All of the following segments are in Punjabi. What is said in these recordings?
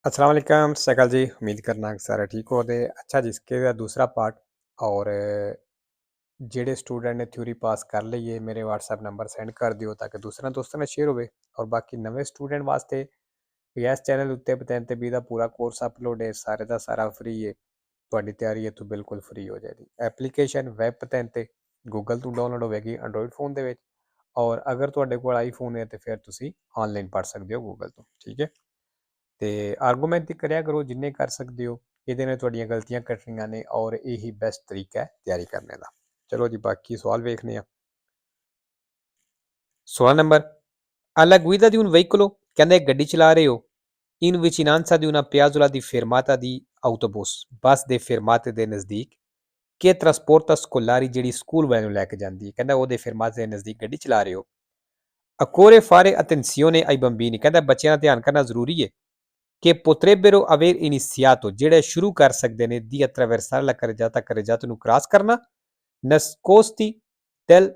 अस्सलाम वालेकुम सैकल जी। उम्मीद करना कि सारे ठीक हो दे। अच्छा जी, इसके दा दूसरा पार्ट और ਜਿਹੜੇ ਸਟੂਡੈਂਟ ਨੇ ਥਿਊਰੀ ਪਾਸ ਕਰ ਲਈ ਹੈ ਮੇਰੇ WhatsApp ਨੰਬਰ ਸੈਂਡ ਕਰ ਦਿਓ ਤਾਂ ਕਿ ਦੂਸਰਿਆਂ ਦੋਸਤਾਂ ਨਾਲ ਸ਼ੇਅਰ ਹੋਵੇ। ਔਰ ਬਾਕੀ ਨਵੇਂ ਸਟੂਡੈਂਟ ਵਾਸਤੇ ਇਸ ਚੈਨਲ ਉੱਤੇ ਪਤੈਨ ਤੇ ਵੀ ਦਾ ਪੂਰਾ ਕੋਰਸ ਅਪਲੋਡ ਹੈ, ਸਾਰੇ ਦਾ ਸਾਰਾ ਫ੍ਰੀ ਹੈ। ਤੁਹਾਡੀ ਤਿਆਰੀ ਇੱਥੋਂ ਬਿਲਕੁਲ ਫ੍ਰੀ ਹੋ ਜਾਏਗੀ। ਐਪਲੀਕੇਸ਼ਨ ਵੈਬ ਪਤੈਨ ਤੇ ਗੂਗਲ ਤੋਂ ਡਾਊਨਲੋਡ ਹੋਵੇਗੀ ਐਂਡਰੋਇਡ ਫੋਨ ਦੇ ਵਿੱਚ। ਔਰ ਅਗਰ ਤੁਹਾਡੇ ਕੋਲ ਆਈਫੋਨ ਹੈ ਤੇ ਫਿਰ ਤੁਸੀਂ ਆਨਲਾਈਨ ਪੜ੍ਹ ਸਕਦੇ ਹੋ ਗੂਗਲ ਤੋਂ, ਠੀਕ ਹੈ। ਤੇ ਆਰਗੂਮੈਂਟ ਕਰਿਆ ਕਰੋ ਜਿੰਨੇ ਕਰ ਸਕਦੇ ਹੋ। ਇਹਦੇ ਨਾਲ ਤੁਹਾਡੀਆਂ ਗਲਤੀਆਂ ਕੱਟਣੀਆਂ ਨੇ ਔਰ ਇਹੀ ਬੈਸਟ ਤਰੀਕਾ ਹੈ ਤਿਆਰੀ ਕਰਨੇ ਦਾ। ਚਲੋ ਜੀ, ਬਾਕੀ ਸਵਾਲ ਵੇਖਨੇ ਆ। ਸਵਾਲ number: alla guida di un veicolo, ਕਹਿੰਦੇ ਗੱਡੀ ਚਲਾ ਰਹੇ ਹੋ, in vicinanza di una piazzola di fermata di autobus, ਬੱਸ ਦੇ fermate ਦੇ ਨਜ਼ਦੀਕ, che trasporta scolari, ਜਿਹੜੀ ਸਕੂਲ ਵਾਲਿਆਂ ਨੂੰ ਲੈ ਕੇ ਜਾਂਦੀ ਹੈ। ਕਹਿੰਦਾ ਉਹਦੇ fermate ਦੇ ਨਜ਼ਦੀਕ ਗੱਡੀ ਚਲਾ ਰਹੇ ਹੋ। occorre fare attenzione ai bambini, ਕਹਿੰਦਾ ਬੱਚਿਆਂ ਦਾ ਧਿਆਨ ਕਰਨਾ ਜ਼ਰੂਰੀ ਹੈ। che potrebbero aver iniziato, ਜਿਹੜੇ ਸ਼ੁਰੂ ਕਰ ਸਕਦੇ ਨੇ, di attraversare la carreggiata ਨੂੰ ਕ੍ਰਾਸ ਕਰਨਾ, nascosti del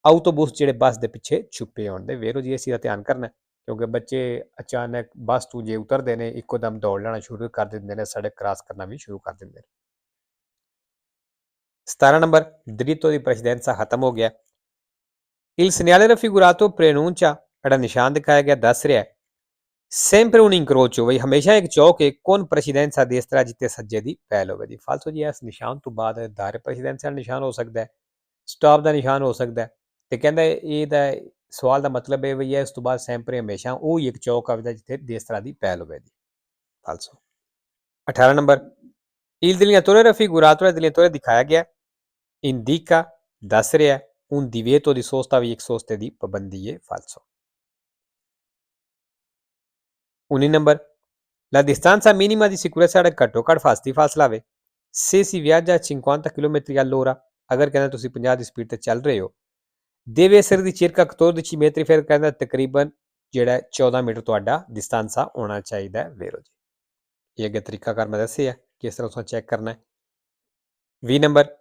autobus, ਜਿਹੜੇ ਬੱਸ ਦੇ ਪਿੱਛੇ ਛੁਪੇ ਹੋਣ ਦੇ। ਵੇਰੋ ਜੀ, ਅਸੀਂ ਦਾ ਧਿਆਨ ਕਰਨਾ ਕਿਉਂਕਿ ਬੱਚੇ ਅਚਾਨਕ ਬੱਸ ਤੋਂ ਜੇ ਉਤਰਦੇ ਨੇ ਇੱਕੋ ਦਮ ਦੌੜ ਲੈਣਾ ਸ਼ੁਰੂ ਕਰ ਦਿੰਦੇ ਨੇ, ਸੜਕ ਕ੍ਰਾਸ ਕਰਨਾ ਵੀ ਸ਼ੁਰੂ ਕਰ ਦਿੰਦੇ ਨੇ। 17 ਨੰਬਰ: diritto di precedenza ਖਤਮ ਹੋ ਗਿਆ। il segnale raffigurato preannuncia, ਜਿਹੜਾ ਨਿਸ਼ਾਨ ਦਿਖਾਇਆ ਗਿਆ ਦੱਸ ਰਿਹਾ sempre un incrocio, ਬਈ ਹਮੇਸ਼ਾ ਇੱਕ ਚੌਕ ਹੈ, con precedenza destra, ਜਿੱਤੇ ਸੱਜੇ ਦੀ ਪਹਿਲ ਹੋਵੇ ਦੀ। ਫਾਲਤੂ ਜੀ ਇਸ ਨਿਸ਼ਾਨ ਤੋਂ ਬਾਅਦ ਦਾਇਰੇ precedenza ਦਾ ਨਿਸ਼ਾਨ ਹੋ ਸਕਦਾ ਹੈ, ਸਟਾਪ ਦਾ ਨਿਸ਼ਾਨ ਹੋ ਸਕਦਾ ਹੈ। ਤੇ ਕਹਿੰਦਾ ਇਹਦਾ ਸਵਾਲ ਦਾ ਮਤਲਬ ਇਹ ਵੀ ਹੈ ਇਸ ਤੋਂ ਬਾਅਦ ਸੈਂਪਰੇ ਹਮੇਸ਼ਾ ਉਹ ਹੀ ਇੱਕ ਚੌਕ ਆਵੇਗਾ ਜਿੱਥੇ destra ਦੀ ਪਹਿਲ ਹੋਵੇ ਦੀ। ਫਾਲਸੋ। 18 number: il delineatore raffigurato, delineatore ਦਿਖਾਇਆ ਗਿਆ, indica ਦੱਸ ਰਿਹਾ un divieto di sosta, ਵੀ ਇੱਕ ਸੋਸਤੇ ਦੀ ਪਾਬੰਦੀ ਹੈ। ਫਾਲਸੋ। 19 number: la distanza minima di sicurezza, ਜਿਹੜਾ ਘੱਟੋ ਘੱਟ ਫਾਸਤੀ ਫਾਸਲਾ ਵੇ, se si viaggia a 50 km all'ora, ਅਗਰ ਕਹਿੰਦਾ ਤੁਸੀਂ 50 ਦੀ ਸਪੀਡ ਤੇ ਚੱਲ ਰਹੇ ਹੋ, deve essere di circa 14 metri, ਫਿਰ ਕਹਿੰਦਾ ਤਕਰੀਬਨ ਜਿਹੜਾ 14 ਮੀਟਰ ਤੁਹਾਡਾ distanza ਹੋਣਾ ਚਾਹੀਦਾ ਹੈ। ਵੇਰੋ ਜੀ, ਇਹ ਅੱਗੇ ਤਰੀਕਾਕਾਰ ਮੈਂ ਦੱਸਿਆ ਕਿਸ ਤਰ੍ਹਾਂ ਤੁਸੀਂ ਚੈੱਕ ਕਰਨਾ ਹੈ। 20 number: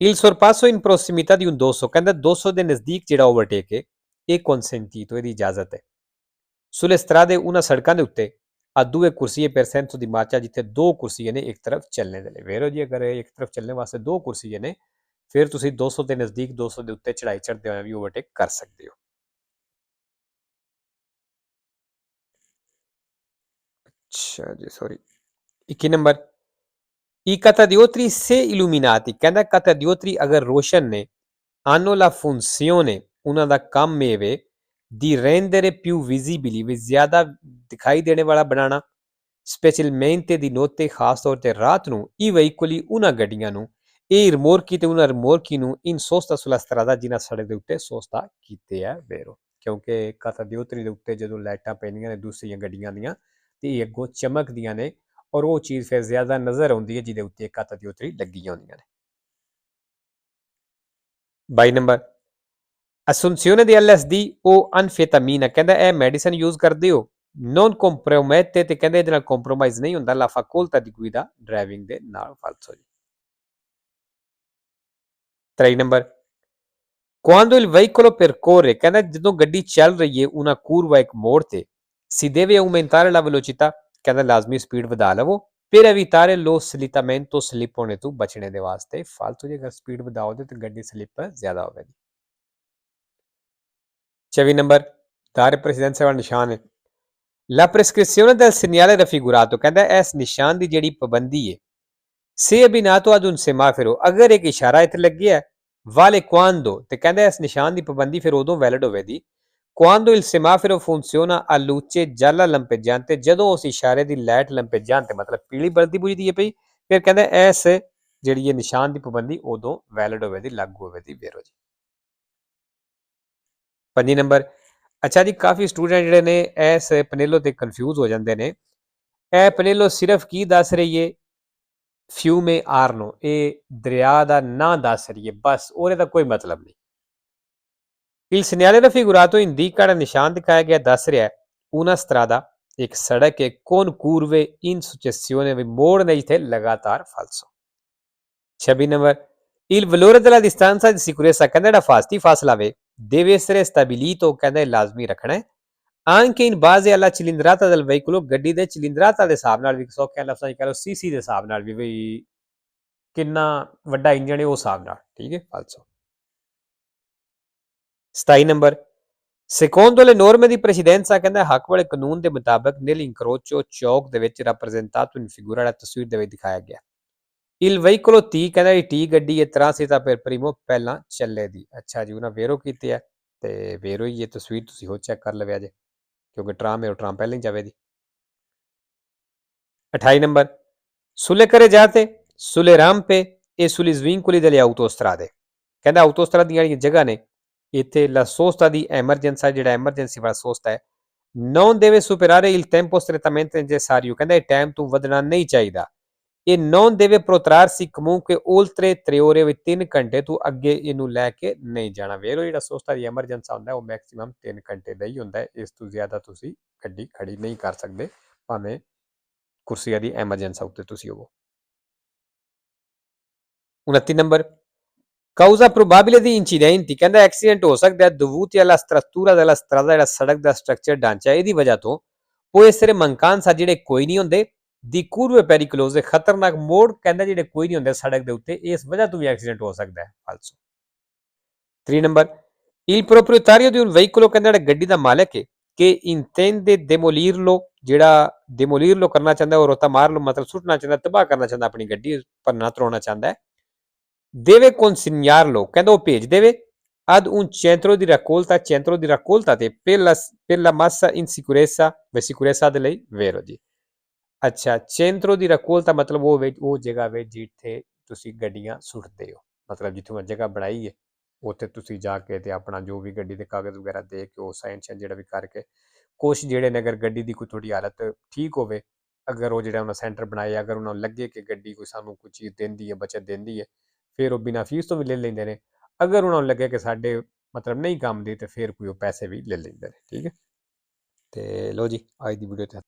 il sorpasso in prossimità di un 200, ਕਹਿੰਦਾ 200 ਦੇ ਨਜ਼ਦੀਕ ਜਿਹੜਾ ਓਵਰਟੇਕ ਹੈ ਇਹ consentito, ਇਹਦੀ ਇਜਾਜ਼ਤ ਹੈ। sulle strade, ਉਹਨਾਂ ਸੜਕਾਂ ਦੇ ਉੱਤੇ, a due corsie per senso di marcia, ਜਿੱਥੇ ਦੋ ਕੁਰਸੀਆਂ ਨੇ ਇੱਕ ਤਰਫ ਚੱਲਣੇ ਦੇ ਲਈ। ਵੇਰੋ ਜੀ, ਅਗਰ ਇੱਕ ਤਰਫ ਚੱਲਣੇ ਵਾਸਤੇ ਦੋ ਕੁਰਸੀਆਂ ਨੇ ਫਿਰ ਤੁਸੀਂ 200 ਦੇ ਨਜ਼ਦੀਕ 200 ਦੇ ਉੱਤੇ ਚੜਾਈ ਚੜ੍ਹਦੇ ਹੋਏ ਵੀ ਓਵਰਟੇਕ ਕਰ ਸਕਦੇ ਹੋ। ਅੱਛਾ ਜੀ, sorry. 21 number: i catadiotri se illuminati, ਕਹਿੰਦਾ catadiotri ਅਗਰ ਰੋਸ਼ਨ ਨੇ, hanno la funzione, ਉਹਨਾਂ ਦਾ ਕੰਮ ਇਹ ਵੇ di rendere più visibili, ਵੀ ਜ਼ਿਆਦਾ ਦਿਖਾਈ ਦੇਣੇ ਵਾਲਾ ਬਣਾਉਣਾ, specialmente di notte, ਖਾਸ ਤੌਰ ਤੇ ਰਾਤ ਨੂੰ, i veicoli, ਉਹਨਾਂ ਗੱਡੀਆਂ ਨੂੰ, e i rimorchi, ਤੇ ਉਹਨਾਂ ਰਿਮੋਰਕੀ ਨੂੰ, in sosta sulla strada, ਜਿਨ੍ਹਾਂ ਸੜਕ ਦੇ ਉੱਤੇ ਸੋਸਤਾ ਕੀਤੇ ਆ। ਵੇਰੋ ਕਿਉਂਕਿ catadiotri ਦੇ ਉੱਤੇ ਜਦੋਂ ਲਾਈਟਾਂ ਪੈਂਦੀਆਂ ਨੇ ਦੂਸਰੀਆਂ ਗੱਡੀਆਂ ਦੀਆਂ ਤੇ ਇਹ ਅੱਗੋਂ ਚਮਕਦੀਆਂ ਨੇ ਔਰ ਉਹ ਚੀਜ਼ ਫਿਰ ਜ਼ਿਆਦਾ ਨਜ਼ਰ ਆਉਂਦੀ ਹੈ ਜਿਹਦੇ ਉੱਤੇ catadiotri ਲੱਗੀਆਂ ਹੁੰਦੀਆਂ ਨੇ। 22 number: assunzione di LSD o anfetamina, ਕਹਿੰਦਾ ਇਹ ਮੈਡੀਸਨ ਯੂਜ਼ ਕਰਦੇ ਹੋ, non compromette, ਤੇ ਕਹਿੰਦੇ ਇਹਦੇ ਨਾਲ ਕੰਪਰੋਮਾਈਜ਼ ਨਹੀਂ ਹੁੰਦਾ, la facoltà di guida, driving ਦੇ ਨਾਲ। ਫਾਲਸੋ ਜੀ। 23 number: quando il veicolo percorre, ਕਹਿੰਦਾ ਜਦੋਂ ਗੱਡੀ ਚੱਲ ਰਹੀ ਹੈ una curva, ਇੱਕ ਮੋੜ ਤੇ, si deve aumentare la velocità, ਕਹਿੰਦਾ ਲਾਜ਼ਮੀ ਸਪੀਡ ਵਧਾ ਲਵੋ, per evitare lo slittamento, slip ਹੋਣੇ ਤੋਂ ਬਚਣੇ ਦੇ ਵਾਸਤੇ। ਫਾਲਤੂ ਜੀ ਅਗਰ ਸਪੀਡ ਵਧਾਓਗੇ ਤਾਂ ਗੱਡੀ ਸਲਿੱਪ ਜ਼ਿਆਦਾ ਹੋਵੇਗੀ। 24 ਨੰਬਰ: ਦਾਇਰੇ precedenza ਵਾਲਾ ਨਿਸ਼ਾਨ ਹੈ, la prescrizione del segnale raffigurato, ਕਹਿੰਦਾ ਇਸ ਨਿਸ਼ਾਨ ਦੀ ਜਿਹੜੀ ਪਾਬੰਦੀ ਹੈ, se abbinato ad un semaforo, ਅਗਰ ਇੱਕ ਇਸ਼ਾਰਾ ਇੱਥੇ ਲੱਗਿਆ, vale quando, ਤੇ ਕਹਿੰਦਾ ਇਸ ਨਿਸ਼ਾਨ ਦੀ ਪਾਬੰਦੀ ਫਿਰ ਉਦੋਂ ਵੈਲਿਡ ਹੋਵੇਗੀ quando il semaforo funziona a luce gialla lampeggiante, ਜਦੋਂ ਉਸ ਇਸ਼ਾਰੇ ਦੀ ਲਾਈਟ lampeggiante ਮਤਲਬ ਪੀਲੀ ਬਲਦੀ ਬੁਝਦੀ ਹੈ ਪਈ, ਫਿਰ ਕਹਿੰਦਾ ਇਸ ਜਿਹੜੀ ਇਹ ਨਿਸ਼ਾਨ ਦੀ ਪਾਬੰਦੀ ਉਦੋਂ ਵੈਲਿਡ ਹੋਵੇਗੀ, ਲਾਗੂ ਹੋਵੇਗੀ। ਵੇਰੋ ਜੀ। 25 ਨੰਬਰ: ਅੱਛਾ ਜੀ, ਕਾਫੀ ਸਟੂਡੈਂਟ ਜਿਹੜੇ ਨੇ ਇਸ ਪਨੇਲੋ ਤੇ ਕਨਫਿਊਜ਼ ਹੋ ਜਾਂਦੇ ਨੇ। ਇਹ ਪਨੇਲੋ ਸਿਰਫ ਕੀ ਦੱਸ ਰਹੀ ਹੈ, ਫਿਊਮੇ ਆਰਨੋ, ਇਹ ਦਰਿਆ ਦਾ ਨਾਂ ਦੱਸ ਰਹੀ ਹੈ ਬਸ, ਉਹਦੇ ਦਾ ਕੋਈ ਮਤਲਬ ਨਹੀਂ। il segnale raffigurato indica, ਜਿਹੜਾ ਨਿਸ਼ਾਨ ਦਿਖਾਇਆ ਗਿਆ ਦੱਸ ਰਿਹਾ una strada, ਇੱਕ ਸੜਕ ਹੈ, con curve in successione, ਵੀ ਮੋੜ ਨੇ ਜਿੱਥੇ ਲਗਾਤਾਰ। ਫਾਲਸੋ। 26 number: il valore della distanza di sicurezza, ਕਹਿੰਦਾ ਜਿਹੜਾ ਫਾਸਤੀ ਫਾਸਲਾ ਵੇ, deve essere stabilito, ਕਹਿੰਦਾ ਲਾਜ਼ਮੀ ਰੱਖਣਾ ਹੈ, Anche in base alla cilindrata del veicolo, ਗੱਡੀ ਦੇ cilindrata ਦੇ ਹਿਸਾਬ ਨਾਲ ਵੀ ਸੌਖੇ ਲਫ਼ਜ਼ਾਂ 'ਚ ਕਹਿ ਲਓ ਸੀਸੀ ਦੇ ਹਿਸਾਬ ਨਾਲ ਵੀ ਬਈ ਕਿੰਨਾ ਵੱਡਾ ਇੰਜਣ ਹੈ ਉਹ ਹਿਸਾਬ ਨਾਲ, ਠੀਕ ਹੈ ਫਾਲਸੋ। 27 number, secondo le norme di precedenza ਕਹਿੰਦਾ ਹੱਕ ਵਾਲੇ ਕਾਨੂੰਨ ਦੇ ਮੁਤਾਬਕ nel incrocio ਚੌਕ ਦੇ ਵਿੱਚ rappresentato in figura ਵਾਲਾ ਤਸਵੀਰ ਦੇ ਵਿੱਚ ਦਿਖਾਇਆ ਗਿਆ il veicolo T ਕਹਿੰਦਾ ਇਹ T ਗੱਡੀ ਹੈ transita per primo ਪਹਿਲਾਂ ਚੱਲੇ ਦੀ। ਅੱਛਾ ਜੀ, ਉਹਨਾਂ ਵੇਰੋ ਕੀਤੇ ਆ ਤੇ ਵੇਰੋ ਹੀ ਇਹ ਤਸਵੀਰ ਤੁਸੀਂ ਹੋ ਚੈੱਕ ਕਰ ਲਵਿਆ ਜੇ ਕਿਉਂਕਿ ਟਰਾਮ ਹੈ ਉਹ ਟਰਾਮ ਪਹਿਲਾਂ ਹੀ ਜਾਵੇ ਦੀ। 28 number, sulle carreggiate, sulle rampe e sugli svincoli delle autostrade ਕਹਿੰਦਾ autostrada ਦੀਆਂ ਜਿਹੜੀਆਂ ਜਗ੍ਹਾ ਨੇ ਇੱਥੇ la sosta di emergenza ਜਿਹੜਾ emergency ਵਾਲਾ sosta ਹੈ non deve superare il tempo strettamente necessario ਕਹਿੰਦਾ ਇਹ ਟਾਈਮ ਤੋਂ ਵਧਣਾ ਨਹੀਂ ਚਾਹੀਦਾ ਇਹ non deve protrarsi comunque oltre 3 ore ਵੀ 3 ਘੰਟੇ ਤੋਂ ਅੱਗੇ ਇਹਨੂੰ ਲੈ ਕੇ ਨਹੀਂ ਜਾਣਾ। ਵੇਰੋ ਜਿਹੜਾ sosta ਦੀ emergency ਹੁੰਦਾ ਉਹ ਮੈਕਸਿਮਮ 3 ਘੰਟੇ ਦਾ ਹੀ ਹੁੰਦਾ, ਇਸ ਤੋਂ ਜ਼ਿਆਦਾ ਤੁਸੀਂ ਗੱਡੀ ਖੜੀ ਨਹੀਂ ਕਰ ਸਕਦੇ ਭਾਵੇਂ ਕੁਰਸੀਆਂ ਦੀ emergency ਉੱਤੇ ਤੁਸੀਂ ਹੋਵੋ। 29 number, causa probabile di incidenti ਕਹਿੰਦਾ ਐਕਸੀਡੈਂਟ ਹੋ ਸਕਦਾ ਹੈ dovuti alla struttura della strada ਜਿਹੜਾ ਸੜਕ ਦਾ ਸਟਰਕਚਰ ਢਾਂਚਾ ਇਹਦੀ ਵਜ੍ਹਾ ਤੋਂ può essere mancanza ਜਿਹੜੇ ਕੋਈ ਨਹੀਂ ਹੁੰਦੇ ਦੀ curve pericolose ਖਤਰਨਾਕ ਮੋੜ ਕਹਿੰਦਾ ਜਿਹੜੇ ਕੋਈ ਨਹੀਂ ਹੁੰਦੇ ਸੜਕ ਦੇ ਉੱਤੇ ਇਸ ਵਜ੍ਹਾ ਤੋਂ ਵੀ ਐਕਸੀਡੈਂਟ ਹੋ ਸਕਦਾ ਹੈ ਫਾਲਸੋ। 3 number, il proprietario di un veicolo ਕਹਿੰਦਾ ਜਿਹੜਾ ਗੱਡੀ ਦਾ ਮਾਲਕ ਹੈ ਕਿ intende demolirlo ਜਿਹੜਾ demolirlo ਕਰਨਾ ਚਾਹੁੰਦਾ ਉਹ ਰੋਤਾ ਮਾਰ ਲਓ ਮਤਲਬ ਸੁੱਟਣਾ ਚਾਹੁੰਦਾ ਤਬਾਹ ਕਰਨਾ ਚਾਹੁੰਦਾ ਆਪਣੀ ਗੱਡੀ ਭੰਨਣਾ ਤੜਾਉਣਾ ਚਾਹੁੰਦਾ ਹੈ deve consegnarlo ਕਹਿੰਦਾ ਉਹ ਭੇਜ ਦੇਵੇ ad un centro di raccolta ਤੇ per la massa in sicurezza way sicurezza ਦੇ ਲਈ ਵੇਰੋ ਜੀ। ਅੱਛਾ, centro di raccolta ਮਤਲਬ ਉਹ ਜਗ੍ਹਾ ਵੇ ਜਿੱਥੇ ਤੁਸੀਂ ਗੱਡੀਆਂ ਸੁੱਟਦੇ ਹੋ, ਮਤਲਬ ਜਿੱਥੇ ਉਹ ਜਗ੍ਹਾ ਬਣਾਈ ਹੈ ਉੱਥੇ ਤੁਸੀਂ ਜਾ ਕੇ ਤੇ ਆਪਣਾ ਜੋ ਵੀ ਗੱਡੀ ਦੇ ਕਾਗਜ਼ ਵਗੈਰਾ ਦੇ ਕੇ ਉਹ ਸਾਈਨ ਜਿਹੜਾ ਵੀ ਕਰਕੇ ਕੁਛ ਜਿਹੜੇ ਨੇ ਅਗਰ ਗੱਡੀ ਦੀ ਕੋਈ ਥੋੜੀ ਹਾਲਤ ਠੀਕ ਹੋਵੇ ਅਗਰ ਉਹ ਜਿਹੜਾ ਉਹਨਾਂ ਸੈਂਟਰ ਬਣਾਏ ਅਗਰ ਉਹਨਾਂ ਨੂੰ ਲੱਗੇ ਕਿ ਗੱਡੀ ਕੋਈ ਸਾਨੂੰ ਕੋਈ ਚੀਜ਼ ਦਿੰਦੀ ਹੈ ਬਚਤ ਦਿੰਦੀ ਹੈ ਫਿਰ ਉਹ ਬਿਨਾਂ ਫੀਸ ਤੋਂ ਵੀ ਲੈ ਲੈਂਦੇ ਨੇ, ਅਗਰ ਉਹਨਾਂ ਨੂੰ ਲੱਗੇ ਕਿ ਸਾਡੇ ਮਤਲਬ ਨਹੀਂ ਕੰਮ ਦੀ ਤੇ ਫਿਰ ਕੋਈ ਉਹ ਪੈਸੇ ਵੀ ਲੈ ਲੈਂਦੇ ਨੇ, ਠੀਕ ਹੈ। ਤੇ ਲੋ ਜੀ ਅੱਜ ਦੀ ਵੀਡੀਓ ਤੇ